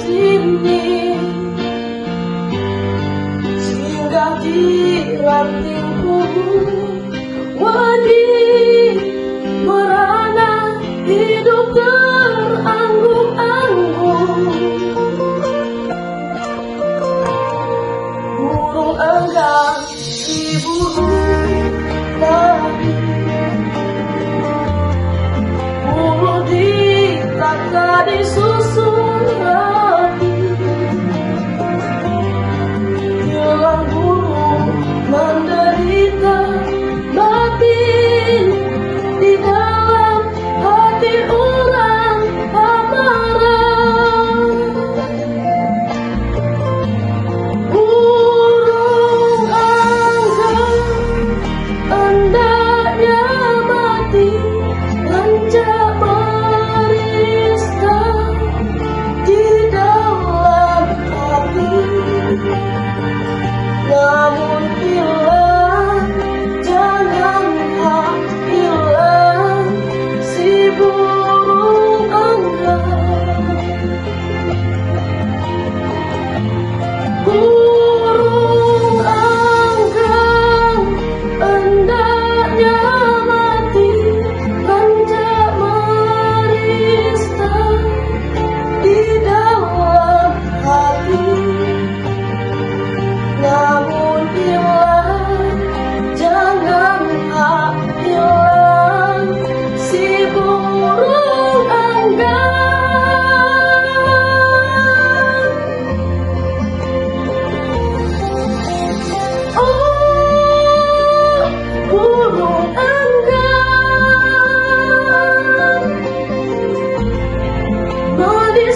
sini, singgah di ranting kubur, wadih merana hidup teranggung-anggung. Burung enggan diburu lagi, bulu ditata disusun rapi, hilang bulu menderita batin di dalam hati orang amarah. Burung angga hendaknya mati, lenca merista di dalam hati. Namun hilang, janganlah hilang si burung angga. Burung angga hendaknya mati, lenca merista di dalam hati. Namun hilang, janganlah hilang si burung angga. Oh, burung angga, mau di